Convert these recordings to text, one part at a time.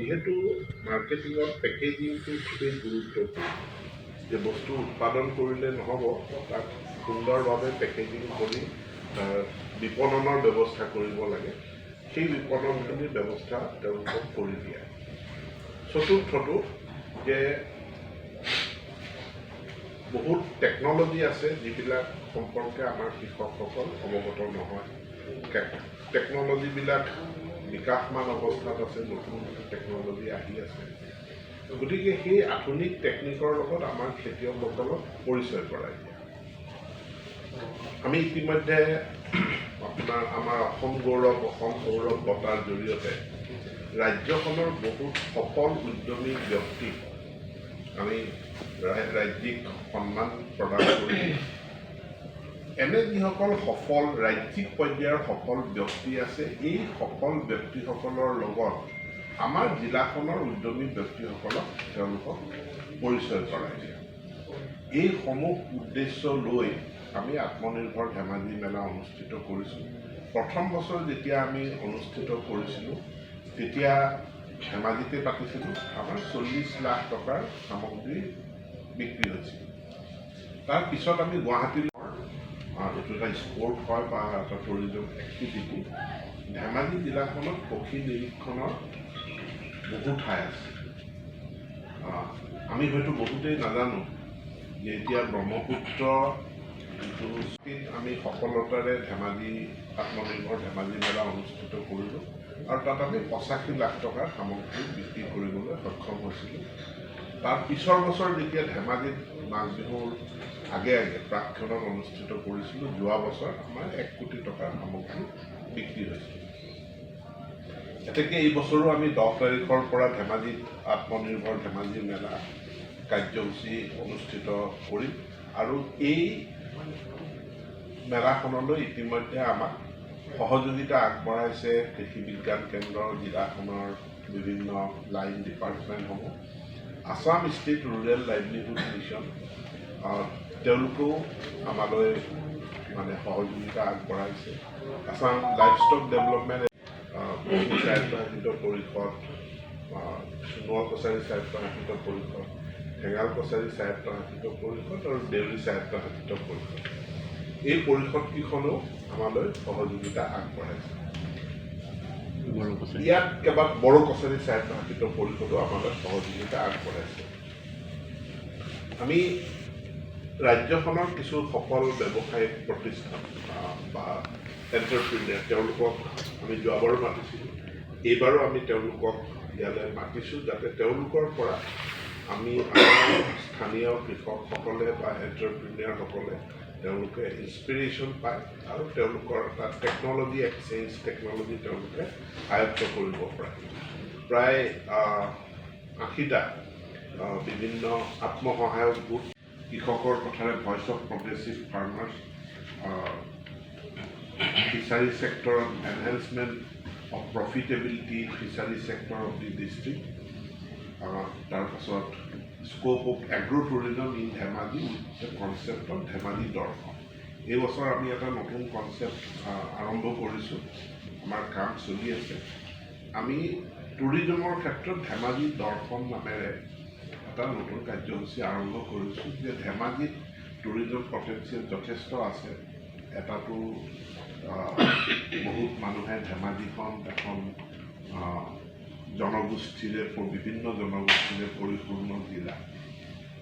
যিহেতু মাৰ্কেটিঙত পেকেজিংটো খুবেই গুৰুত্বপূৰ্ণ যে বস্তু উৎপাদন কৰিলে নহ'ব তাক সুন্দৰভাৱে পেকেজিং কৰি বিপণনৰ ব্যৱস্থা কৰিব লাগে সেই বিপণনখিনিৰ ব্যৱস্থা তেওঁলোকক কৰি দিয়া চতুৰ্থটো যে বহুত টেকন'লজি আছে যিবিলাক সম্পৰ্কে আমাৰ কৃষকসকল অৱগত নহয় টেকন'লজিবিলাক বিকাশমান অৱস্থাত আছে নতুন টেকন'লজি আহি আছে গতিকে সেই আধুনিক টেকনিকৰ লগত আমাৰ খেতিয়কসকলক পৰিচয় কৰাই দিয়া আমি ইতিমধ্যে আপোনাৰ আমাৰ অসম গৌৰৱ বঁটাৰ জৰিয়তে ৰাজ্যখনৰ বহুত সফল উদ্যমী ব্যক্তিক আমি ৰাজ্যিক সন্মান প্ৰদান কৰিছোঁ এনে যিসকল সফল ৰাজ্যিক পৰ্যায়ৰ সফল ব্যক্তি আছে এই সফল ব্যক্তিসকলৰ লগত আমাৰ জিলাখনৰ উদ্যমী ব্যক্তিসকলক তেওঁলোকক পৰিচয় কৰাই দিয়ে এইসমূহ উদ্দেশ্য লৈ আমি আত্মনিৰ্ভৰ ধেমাজি মেলা অনুষ্ঠিত কৰিছোঁ প্ৰথম বছৰ যেতিয়া আমি অনুষ্ঠিত কৰিছিলোঁ তেতিয়া ধেমাজিতে পাতিছিলোঁ আমাৰ 40 লাখ টকাৰ সামগ্ৰী বিক্ৰী হৈছিল তাৰ পিছত আমি গুৱাহাটীৰ এইটো এটা স্পৰ্ট হয় বা এটা টুৰিজম এক্টিভিটি ধেমাজি জিলাখনত পক্ষী নিৰীক্ষণৰ বহু ঠাই আছে আমি হয়তো বহুতেই নাজানো যে এতিয়া ব্ৰহ্মপুত্ৰ যিটো আমি সফলতাৰে ধেমাজি আত্মনিৰ্ভৰ ধেমাজি মেলা অনুষ্ঠিত কৰিলোঁ আৰু তাত আমি 85 লাখ টকাৰ সামগ্ৰী বিক্ৰী কৰিবলৈ সক্ষম হৈছিলোঁ তাৰ পিছৰ বছৰ যেতিয়া ধেমাজিত মাঘ বিহুৰ আগে প্ৰাকক্ষণত অনুষ্ঠিত কৰিছিলোঁ যোৱা বছৰ আমাৰ 1 কোটি টকাৰ সামগ্ৰী বিক্ৰী হৈছিল এতেকে এই বছৰো আমি 10 তাৰিখৰ পৰা ধেমাজিত আত্মনিৰ্ভৰ ধেমাজি মেলা কাৰ্যসূচী অনুষ্ঠিত কৰিম আৰু এই মেলাখনলৈ ইতিমধ্যে আমাক সহযোগিতা আগবঢ়াইছে কৃষি বিজ্ঞান কেন্দ্ৰ জিলাখনৰ বিভিন্ন লাইন ডিপাৰ্টমেণ্টসমূহ Assam state rural livelihood mission তেওঁলোকেও আমালৈ মানে সহযোগিতা আগবঢ়াইছে আসাম লাইভষ্টক ডেভেলপমেণ্ট স্বায়ত্তশাসিত পৰিষদ সোণোৱাল কছাৰী স্বায়ত্তশাসিত পৰিষদ ঠেঙাল কছাৰী স্বায়ত্তশাসিত পৰিষদ আৰু দেউৰী স্বায়ত্তশাসিত পৰিষদ এই পৰিষদকেইখনেও আমালৈ সহযোগিতা আগবঢ়াইছে ইয়াত কেৱল বড়ো কছাৰী স্বায়ত্তশাসিত পৰিষদো আমালৈ সহযোগিতা আগবঢ়াইছে আমি ৰাজ্যখনৰ কিছু সফল ব্যৱসায়িক প্ৰতিষ্ঠান বা এণ্টাৰপ্ৰিনিয়াৰ তেওঁলোকক আমি যোৱাবাৰো মাতিছিলোঁ এইবাৰো আমি তেওঁলোকক ইয়ালৈ মাতিছোঁ যাতে তেওঁলোকৰ পৰা আমি আমাৰ স্থানীয় কৃষকসকলে বা এণ্টাৰপ্ৰিনিয়াৰসকলে তেওঁলোকে ইনস্পিৰেশ্যন পায় আৰু তেওঁলোকৰ এটা টেকন'লজি এক্সচেঞ্জ টেকন'লজি তেওঁলোকে আয়ত্ত কৰিব পাৰে প্ৰায় 80টা বিভিন্ন আত্মসহায়ক গোট কৃষকৰ কথাৰে voice of progressive farmers fishery ছেক্টৰত enhancement of profitability fishery sector of the district তাৰপাছত scope of agro' tourism in Dhemaji with the concept of Dhemaji Darshan এই বছৰ আমি এটা নতুন কনচেপ্ট আৰম্ভ কৰিছোঁ আমাৰ কাম চলি আছে আমি টুৰিজমৰ ক্ষেত্ৰত ধেমাজি দৰ্শন নামেৰে এটা নতুন কাৰ্যসূচী আৰম্ভ কৰিছোঁ যে ধেমাজিত টুৰিজম পটেঞ্চিয়েল যথেষ্ট আছে এটাতো বহুত মানুহে ধেমাজিখন এখন জনগোষ্ঠীৰে বিভিন্ন জনগোষ্ঠীৰে পৰিপূৰ্ণ জিলা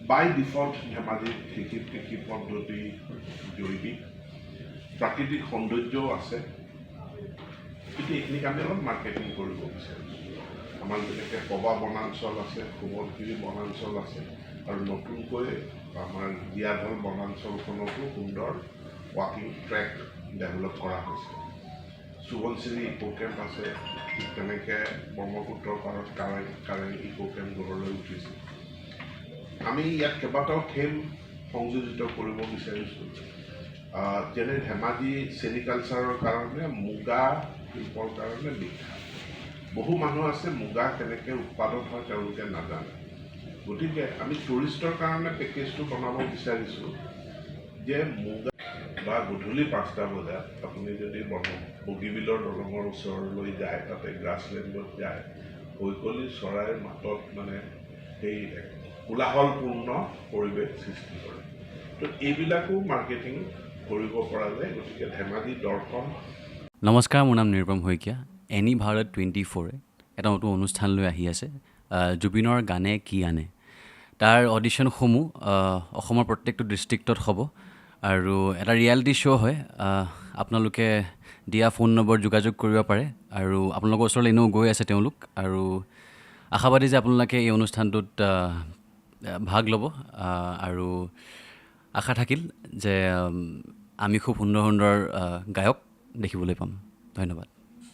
বাই ডিফল্ট ধেমাজিত কৃষি পদ্ধতি জৈৱিক প্ৰাকৃতিক সৌন্দৰ্যও আছে কিন্তু এইখিনিক আমি অলপ মাৰ্কেটিং কৰিব বিচাৰিছোঁ আমাৰ যেনেকৈ পবা বনাঞ্চল আছে কোমলগিৰি বনাঞ্চল আছে আৰু নতুনকৈ আমাৰ জীয়াঢল বনাঞ্চলখনতো সুন্দৰ ৱাকিং ট্ৰেক ডেভেলপ কৰা হৈছে সুবনশ্ৰী ইকো কেম্প আছে ঠিক তেনেকৈ ব্ৰহ্মপুত্ৰৰ পাৰত কাৰেং ইকো কেম্প গঢ়লৈ উঠিছে আমি ইয়াত কেইবাটাও থিম সংযোজিত কৰিব বিচাৰিছোঁ যেনে ধেমাজি চেৰিকালচাৰৰ কাৰণে মুগা শিল্পৰ কাৰণে বিখ্যাত বহু মানুহ আছে মুগা কেনেকৈ উৎপাদন হয় তেওঁলোকে নাজানে গতিকে আমি টুৰিষ্টৰ কাৰণে পেকেজটো বনাব বিচাৰিছোঁ যে মুগা বা গধূলি 5টা বজাত আপুনি যদি বগীবিলৰ দলঙৰ ওচৰলৈ যায় তাতে গ্ৰাছলেণ্ডত যায় বৈকলী চৰাইৰ মাতত মানে সেই কোলাহলপূৰ্ণ পৰিৱেশ সৃষ্টি কৰে। তো এইবিলাকো মাৰ্কেটিং কৰিব পৰা যায়। গতিকে ধেমাজি দৰ্শন। নমস্কাৰ, মোৰ নাম নিৰুপম শইকীয়া। এনি ভাৰত 24 এটা নতুন অনুষ্ঠান লৈ আহি আছে, জুবিনৰ গানে কি আনে। তাৰ অডিশ্যনসমূহ অসমৰ প্ৰত্যেকটো ডিষ্ট্ৰিক্টত হ'ব আৰু এটা ৰিয়েলিটি শ্ব' হয়। আপোনালোকে দিয়া ফোন নম্বৰ যোগাযোগ কৰিব পাৰে আৰু আপোনালোকৰ ওচৰলৈ এনেও গৈ আছে তেওঁলোক, আৰু আশাবাদী যে আপোনালোকে এই অনুষ্ঠানটোত ভাগ ল'ব, আৰু আশা থাকিল যে আমি খুব সুন্দৰ সুন্দৰ গায়ক দেখিবলৈ পাম। ধন্যবাদ।